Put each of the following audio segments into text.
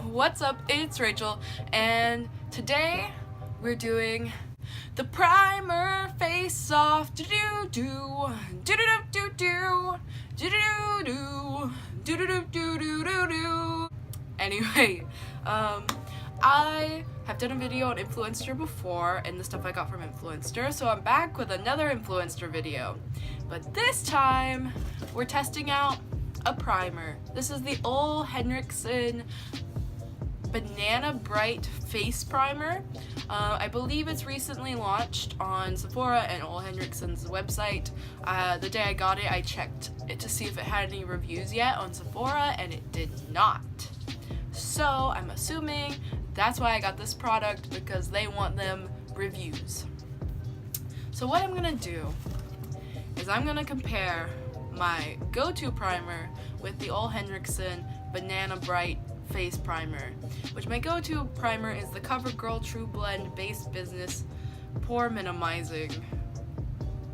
What's up? It's Rachel, and today we're doing the primer face off. Do do do do do do do do do do do do do do do. Anyway, I have done a video on Influenster before and the stuff I got from Influenster, so I'm back with another Influenster video. But this time, we're testing out a primer. This is the Ole Henriksen Banana Bright Face Primer. I believe it's recently launched on Sephora and Ole Henriksen's website. The day I got it, I checked it to see if it had any reviews yet on Sephora, and it did not. So I'm assuming that's why I got this product, because they want them reviews. So what I'm gonna do is I'm gonna compare my go-to primer with the Ole Henriksen Banana Bright Face Primer, which my go-to primer is the CoverGirl True Blend Base Business Pore Minimizing,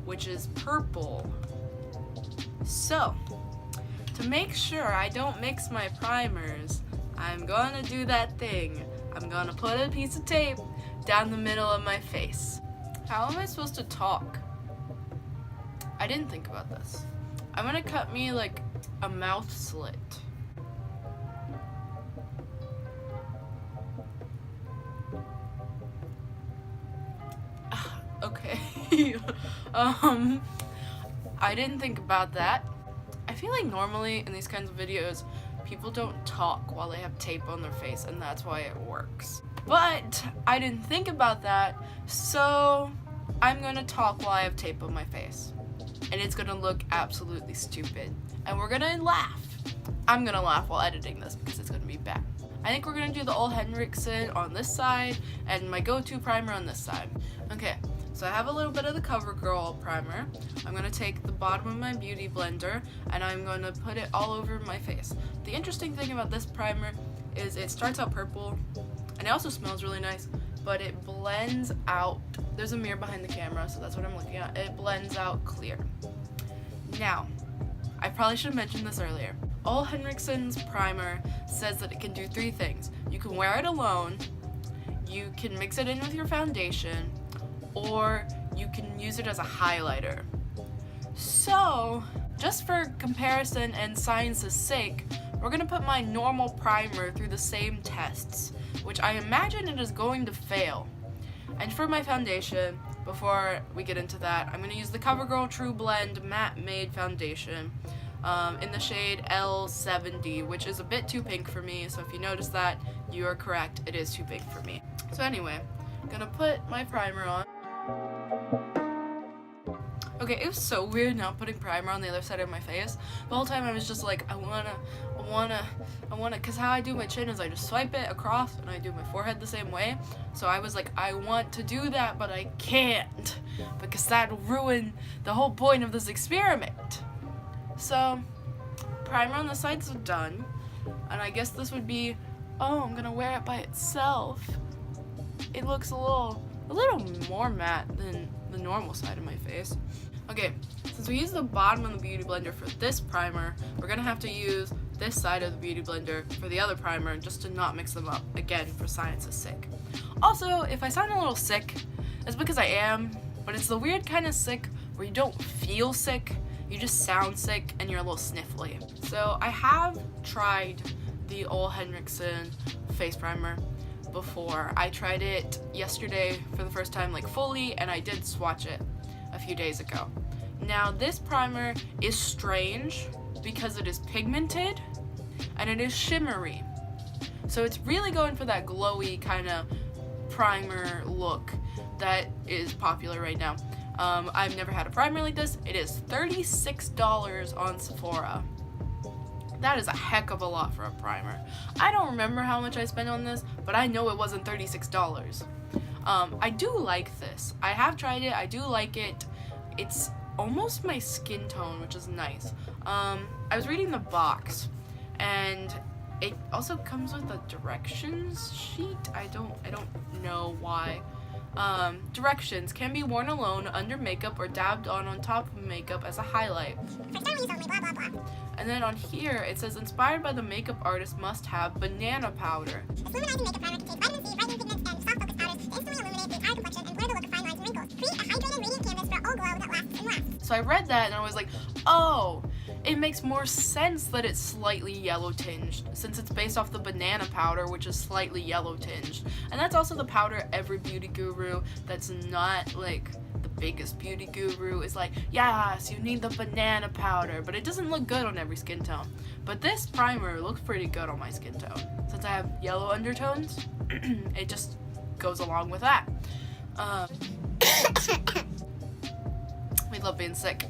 which is purple. So, to make sure I don't mix my primers, I'm gonna do that thing. I'm gonna put a piece of tape down the middle of my face. How am I supposed to talk? I didn't think about this. I'm gonna cut me like a mouth slit. Okay. I didn't think about that. I feel like normally in these kinds of videos, people don't talk while they have tape on their face, and that's why it works. But I didn't think about that, so I'm gonna talk while I have tape on my face. And it's gonna look absolutely stupid. And we're gonna laugh. I'm gonna laugh while editing this because it's gonna be bad. I think we're gonna do the Ole Henriksen on this side and my go-to primer on this side. Okay, so I have a little bit of the CoverGirl primer. I'm gonna take the bottom of my beauty blender and I'm gonna put it all over my face. The interesting thing about this primer is it starts out purple and it also smells really nice, but it blends out. There's a mirror behind the camera, so that's what I'm looking at. It blends out clear. Now, I probably should have mentioned this earlier. Ole Henriksen's primer says that it can do three things. You can wear it alone, you can mix it in with your foundation, or you can use it as a highlighter. So, just for comparison and science's sake, we're gonna put my normal primer through the same tests, which I imagine it is going to fail. And for my foundation, before we get into that, I'm gonna use the CoverGirl True Blend Matte Made Foundation in the shade L70, which is a bit too pink for me, so if you notice that, you are correct, it is too pink for me. So anyway, I'm gonna put my primer on. Okay, it was so weird not putting primer on the other side of my face. The whole time I was just like, I wanna, cause how I do my chin is I just swipe it across and I do my forehead the same way. So I was like, I want to do that, but I can't, because that'll ruin the whole point of this experiment. So, primer on the sides are done, and I guess this would be, oh, I'm gonna wear it by itself. It looks a little more matte than the normal side of my face. Okay, since we use the bottom of the beauty blender for this primer, we're gonna have to use this side of the beauty blender for the other primer, just to not mix them up, again, for science's sake. Also, if I sound a little sick, it's because I am, but it's the weird kind of sick where you don't feel sick, you just sound sick and you're a little sniffly. So I have tried the Ole Henriksen face primer before. I tried it yesterday for the first time, like fully, and I did swatch it a few days ago. Now this primer is strange because it is pigmented and it is shimmery. So it's really going for that glowy kind of primer look that is popular right now. I've never had a primer like this. It is $36 on Sephora. That is a heck of a lot for a primer. I don't remember how much I spent on this, but I know it wasn't $36. I do like this. I have tried it. I do like it. It's almost my skin tone, which is nice. I was reading the box, and it also comes with a directions sheet. I don't know why. Directions: can be worn alone, under makeup, or dabbed on top of makeup as a highlight. And then on here, it says, inspired by the makeup artist must have banana powder. This luminizing makeup primer contains vitamin C, brightening pigments, and soft focus powders to instantly illuminate the entire complexion and blur the look of fine lines and wrinkles. Create a hydrating, radiant canvas for all glow that lasts and lasts. So I read that and I was like, oh, it makes more sense that it's slightly yellow tinged, since it's based off the banana powder, which is slightly yellow tinged. And that's also the powder every beauty guru that's not like the biggest beauty guru is like, yes, you need the banana powder, but it doesn't look good on every skin tone. But this primer looks pretty good on my skin tone. Since I have yellow undertones, it just goes along with that. We love being sick.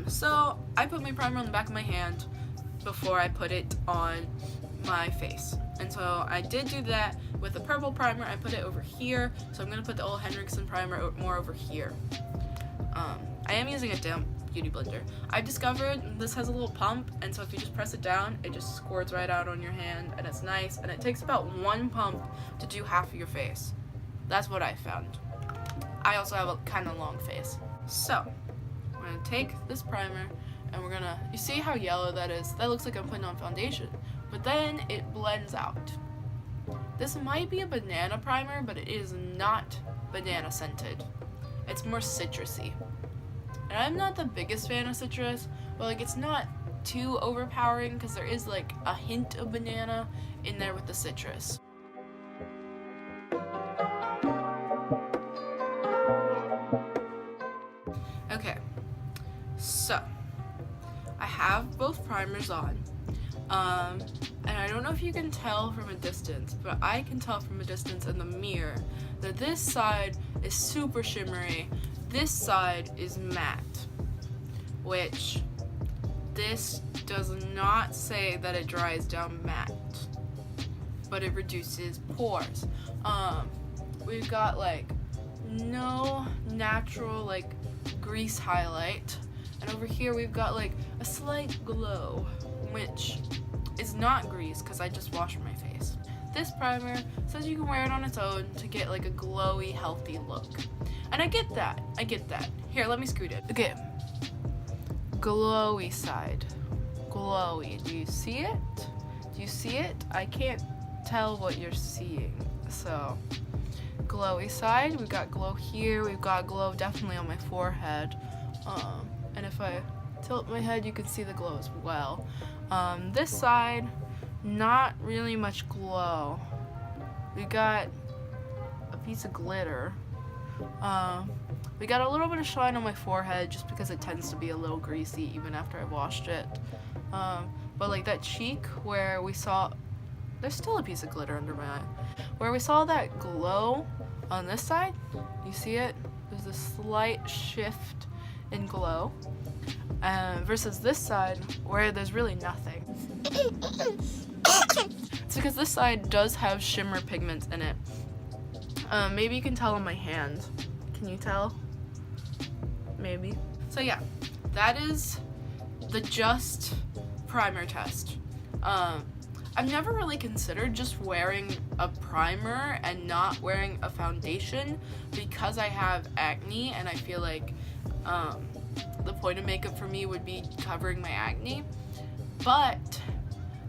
So I put my primer on the back of my hand before I put it on my face. And so I did do that with the purple primer. I put it over here. So I'm going to put the Ole Henriksen primer more over here. I am using a damp beauty blender. I discovered this has a little pump, and so if you just press it down, it just squirts right out on your hand, and it's nice. And it takes about one pump to do half of your face. That's what I found. I also have a kind of long face. So I'm gonna take this primer and we're gonna, you see how yellow that is? That looks like I'm putting on foundation, but then it blends out. This might be a banana primer, but it is not banana scented. It's more citrusy. And I'm not the biggest fan of citrus, but like it's not too overpowering because there is like a hint of banana in there with the citrus. Okay, so I have both primers on, and I don't know if you can tell from a distance, but I can tell from a distance in the mirror that this side is super shimmery, this side is matte, which this does not say that it dries down matte, but it reduces pores. We've got like no natural like grease highlight, and over here we've got like a slight glow, which is not grease because I just washed my face. This primer says you can wear it on its own to get like a glowy, healthy look, and I get that. Here, let me scoot it. Okay, glowy side, glowy. Do you see it? Do you see it? I can't tell what you're seeing. So glowy side, we've got glow here, we've got glow definitely on my forehead, and if I tilt my head you can see the glow as well. This side, not really much glow. We got a piece of glitter. We got a little bit of shine on my forehead just because it tends to be a little greasy even after I washed it. But like that cheek where we saw, there's still a piece of glitter under my eye. Where we saw that glow on this side, you see it? There's a slight shift in glow. Versus this side where there's really nothing. It's because this side does have shimmer pigments in it. Maybe you can tell on my hand. Can you tell? Maybe. So yeah, that is the just primer test. I've never really considered just wearing a primer and not wearing a foundation because I have acne, and I feel like the point of makeup for me would be covering my acne. But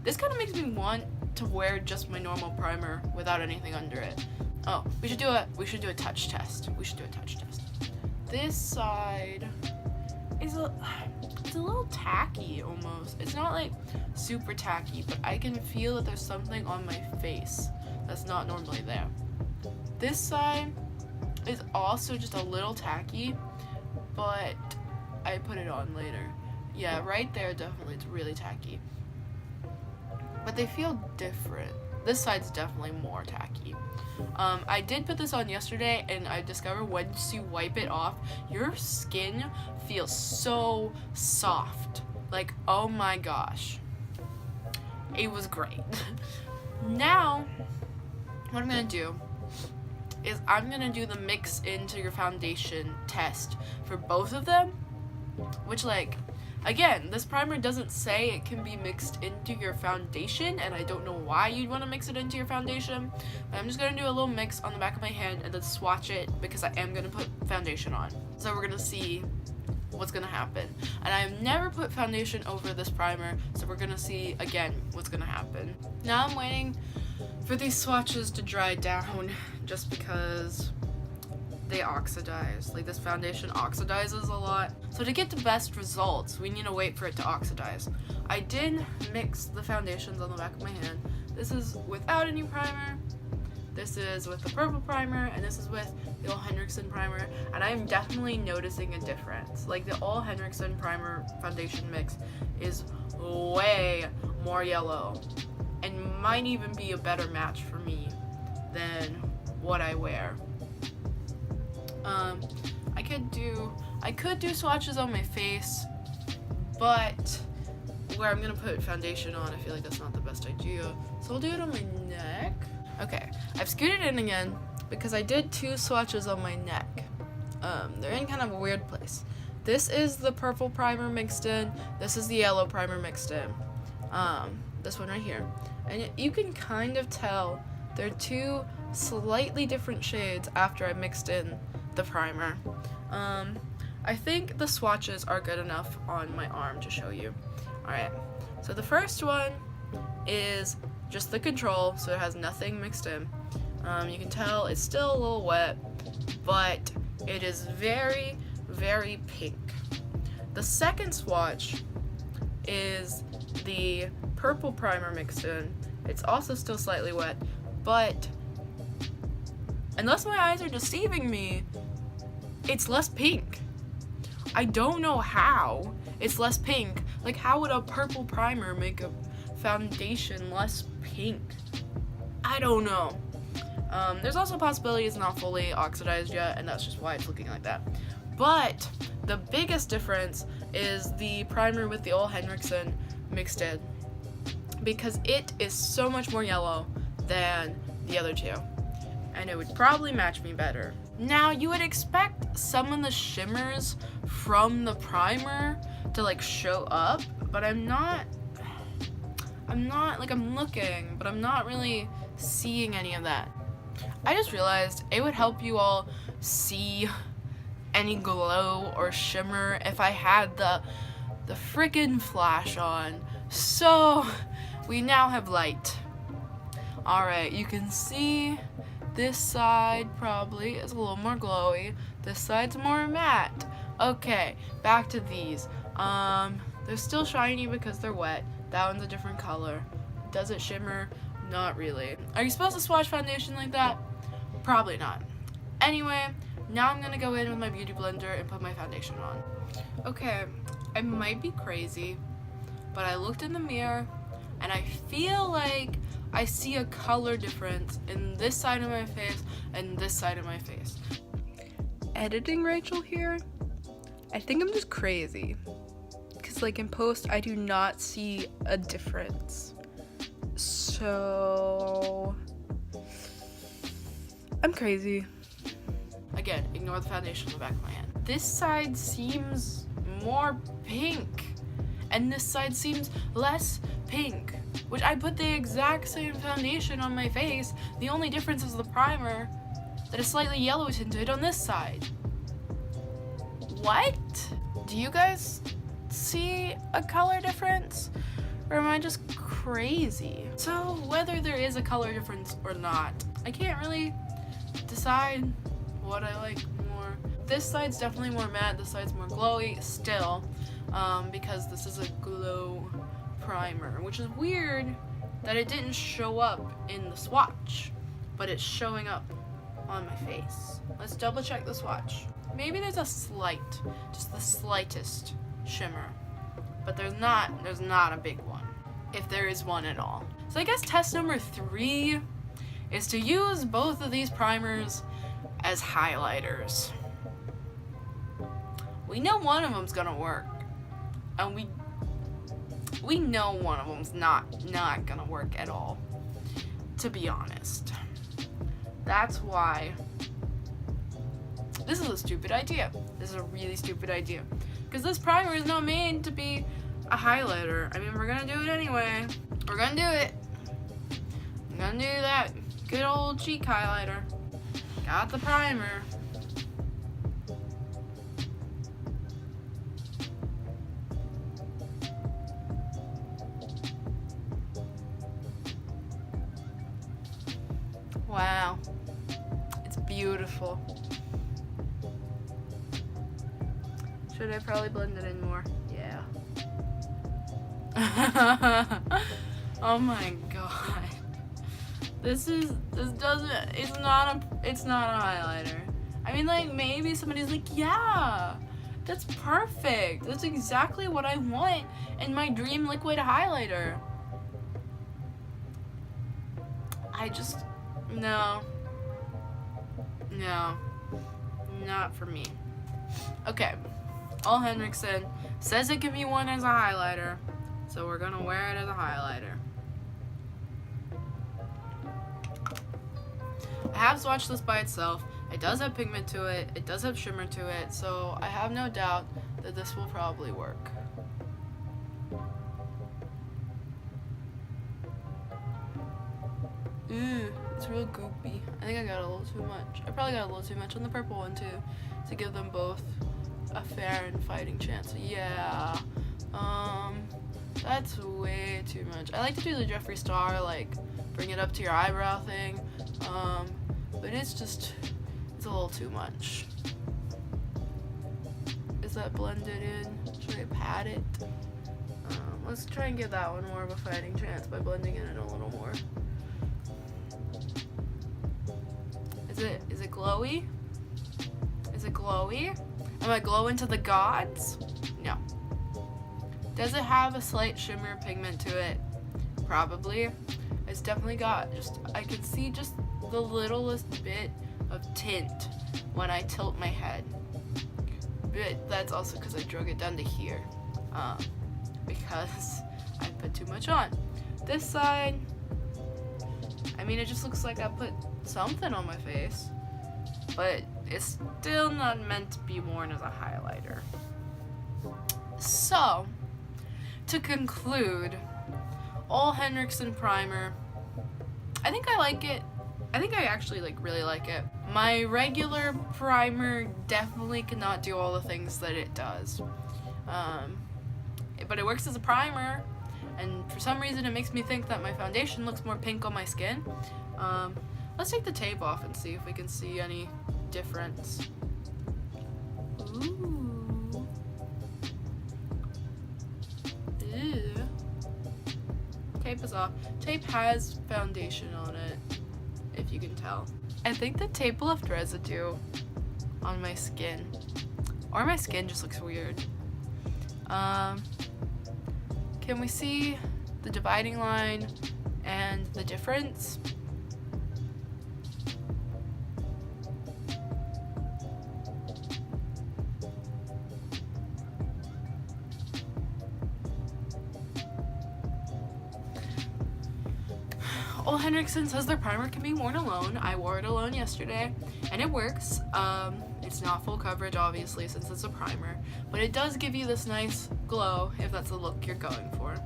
this kind of makes me want to wear just my normal primer without anything under it. Oh, we should do a touch test. This side is it's a little tacky almost. It's not like super tacky, but I can feel that there's something on my face that's not normally there. This side is also just a little tacky, but I put it on later. Yeah, right there definitely it's really tacky. But they feel different. This side's definitely more tacky. I did put this on yesterday, and I discovered once you wipe it off, your skin feels so soft. Like, oh my gosh. It was great. Now, what I'm gonna do is I'm gonna do the mix into your foundation test for both of them, which, like, again, this primer doesn't say it can be mixed into your foundation, and I don't know why you'd want to mix it into your foundation, but I'm just going to do a little mix on the back of my hand and then swatch it because I am going to put foundation on. So we're going to see what's gonna happen. And I've never put foundation over this primer, so we're gonna see again what's gonna happen. Now I'm waiting for these swatches to dry down just because they oxidize. Like, this foundation oxidizes a lot. So to get the best results, we need to wait for it to oxidize. I did mix the foundations on the back of my hand. This is without any primer. This is with the purple primer, and this is with the Ole Henriksen primer, and I'm definitely noticing a difference. Like, the Ole Henriksen primer foundation mix is way more yellow and might even be a better match for me than what I wear. I could do swatches on my face, but where I'm gonna put foundation on, I feel like that's not the best idea. So I'll do it on my neck. Okay, I've scooted in again because I did 2 swatches on my neck. They're in kind of a weird place. This is the purple primer mixed in. This is the yellow primer mixed in. This one right here. And you can kind of tell they're 2 slightly different shades after I mixed in the primer. I think the swatches are good enough on my arm to show you. Alright, so the first one is just the control, so it has nothing mixed in. You can tell it's still a little wet, but it is very, very pink. The second swatch is the purple primer mixed in. It's also still slightly wet, but unless my eyes are deceiving me, it's less pink. I don't know how it's less pink. Like, how would a purple primer make a foundation less pink? I don't know. There's also a possibility it's not fully oxidized yet, and that's just why it's looking like that. But the biggest difference is the primer with the Ole Henriksen mixed in, because it is so much more yellow than the other 2, and it would probably match me better. Now, you would expect some of the shimmers from the primer to like show up, but I'm looking, but I'm not really seeing any of that. I just realized it would help you all see any glow or shimmer if I had the freaking flash on. So we now have light. Alright, you can see this side probably is a little more glowy. This side's more matte. Okay, back to these. They're still shiny because they're wet. That one's a different color. Does it shimmer? Not really. Are you supposed to swatch foundation like that? Probably not. Anyway, now I'm gonna go in with my beauty blender and put my foundation on. Okay, I might be crazy, but I looked in the mirror and I feel like I see a color difference in this side of my face and this side of my face. Editing Rachel here? I think I'm just crazy. Because like in post, I do not see a difference. So I'm crazy. Again, ignore the foundation on the back of my hand. This side seems more pink, and this side seems less pink, which I put the exact same foundation on my face. The only difference is the primer that is slightly yellow tinted on this side. What? Do you guys see a color difference? Or am I just crazy? So whether there is a color difference or not, I can't really decide what I like more. This side's definitely more matte, this side's more glowy still, because this is a glow primer, which is weird that it didn't show up in the swatch, but it's showing up on my face. Let's double check the swatch. Maybe there's a slight, just the slightest shimmer, but there's not a big one, if there is one at all. So I guess test number 3 is to use both of these primers as highlighters. We know one of them's gonna work, and we know one of them's not gonna work at all, to be honest. That's why this is a stupid idea. This is a really stupid idea, because this primer is not made to be a highlighter. I mean, we're gonna do it anyway. We're gonna do it. I'm gonna do that good old cheek highlighter. Got the primer. Wow. It's beautiful. Should I probably blend it in more? Yeah. Oh my god. It's not a highlighter. I mean, like, maybe somebody's like, yeah, that's perfect. That's exactly what I want in my dream liquid highlighter. No, not for me. Okay, Ole Henriksen says it can be worn as a highlighter, so we're gonna wear it as a highlighter. I have swatched this by itself. It does have pigment to it, it does have shimmer to it, so I have no doubt that this will probably work. Ew, it's real goopy. I think I got a little too much. I probably got a little too much on the purple one too, to give them both a fair and fighting chance. Yeah, that's way too much. I like to do the Jeffree Star, like, bring it up to your eyebrow thing, but it's a little too much. Is that blended in? Should I pat it? Let's try and give that one more of a fighting chance by blending it in a little more. Is it glowy? Is it glowy? Am I glowing to the gods? No. Does it have a slight shimmer pigment to it? Probably. It's definitely got I can see just the littlest bit of tint when I tilt my head. But that's also because I drug it down to here. Because I put too much on. This side, I mean, it just looks like I put something on my face, but it's still not meant to be worn as a highlighter. So, to conclude, Ole Henriksen primer, I think I like it. I think I actually really like it. My regular primer definitely cannot do all the things that it does. But it works as a primer, and for some reason it makes me think that my foundation looks more pink on my skin. Let's take the tape off and see if we can see any difference. Ooh. Ew. Tape is off. Tape has foundation on it, if you can tell. I think the tape left residue on my skin. Or my skin just looks weird. Can we see the dividing line and the difference? Ole Henriksen says their primer can be worn alone. I wore it alone yesterday, and it works. It's not full coverage, obviously, since it's a primer, but it does give you this nice glow if that's the look you're going for.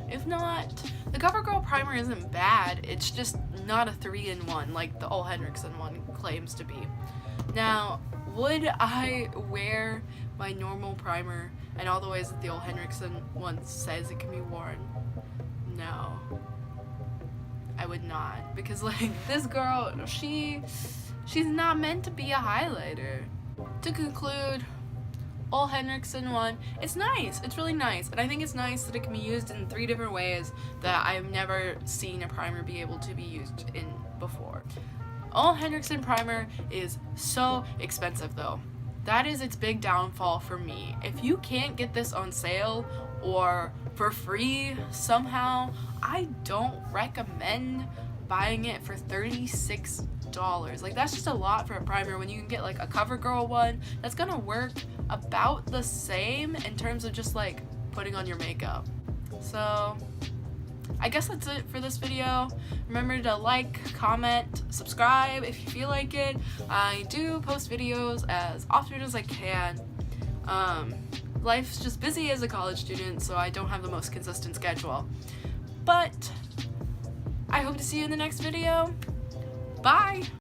If not, the CoverGirl primer isn't bad. It's just not a 3-in-1 like the Ole Henriksen one claims to be. Now, would I wear my normal primer and all the ways that the Ole Henriksen one says it can be worn? No. I would not, because like this girl, she's not meant to be a highlighter. To conclude, Ole Henriksen one, it's nice, it's really nice, and I think it's nice that it can be used in 3 different ways that I've never seen a primer be able to be used in before. Ole Henriksen primer is so expensive though. That is its big downfall for me. If you can't get this on sale or for free somehow, I don't recommend buying it for $36. Like, that's just a lot for a primer when you can get like a CoverGirl one that's gonna work about the same in terms of just like putting on your makeup. So I guess that's it for this video. Remember to like, comment, subscribe if you feel like it. I do post videos as often as I can. Life's just busy as a college student, so I don't have the most consistent schedule. But I hope to see you in the next video. Bye!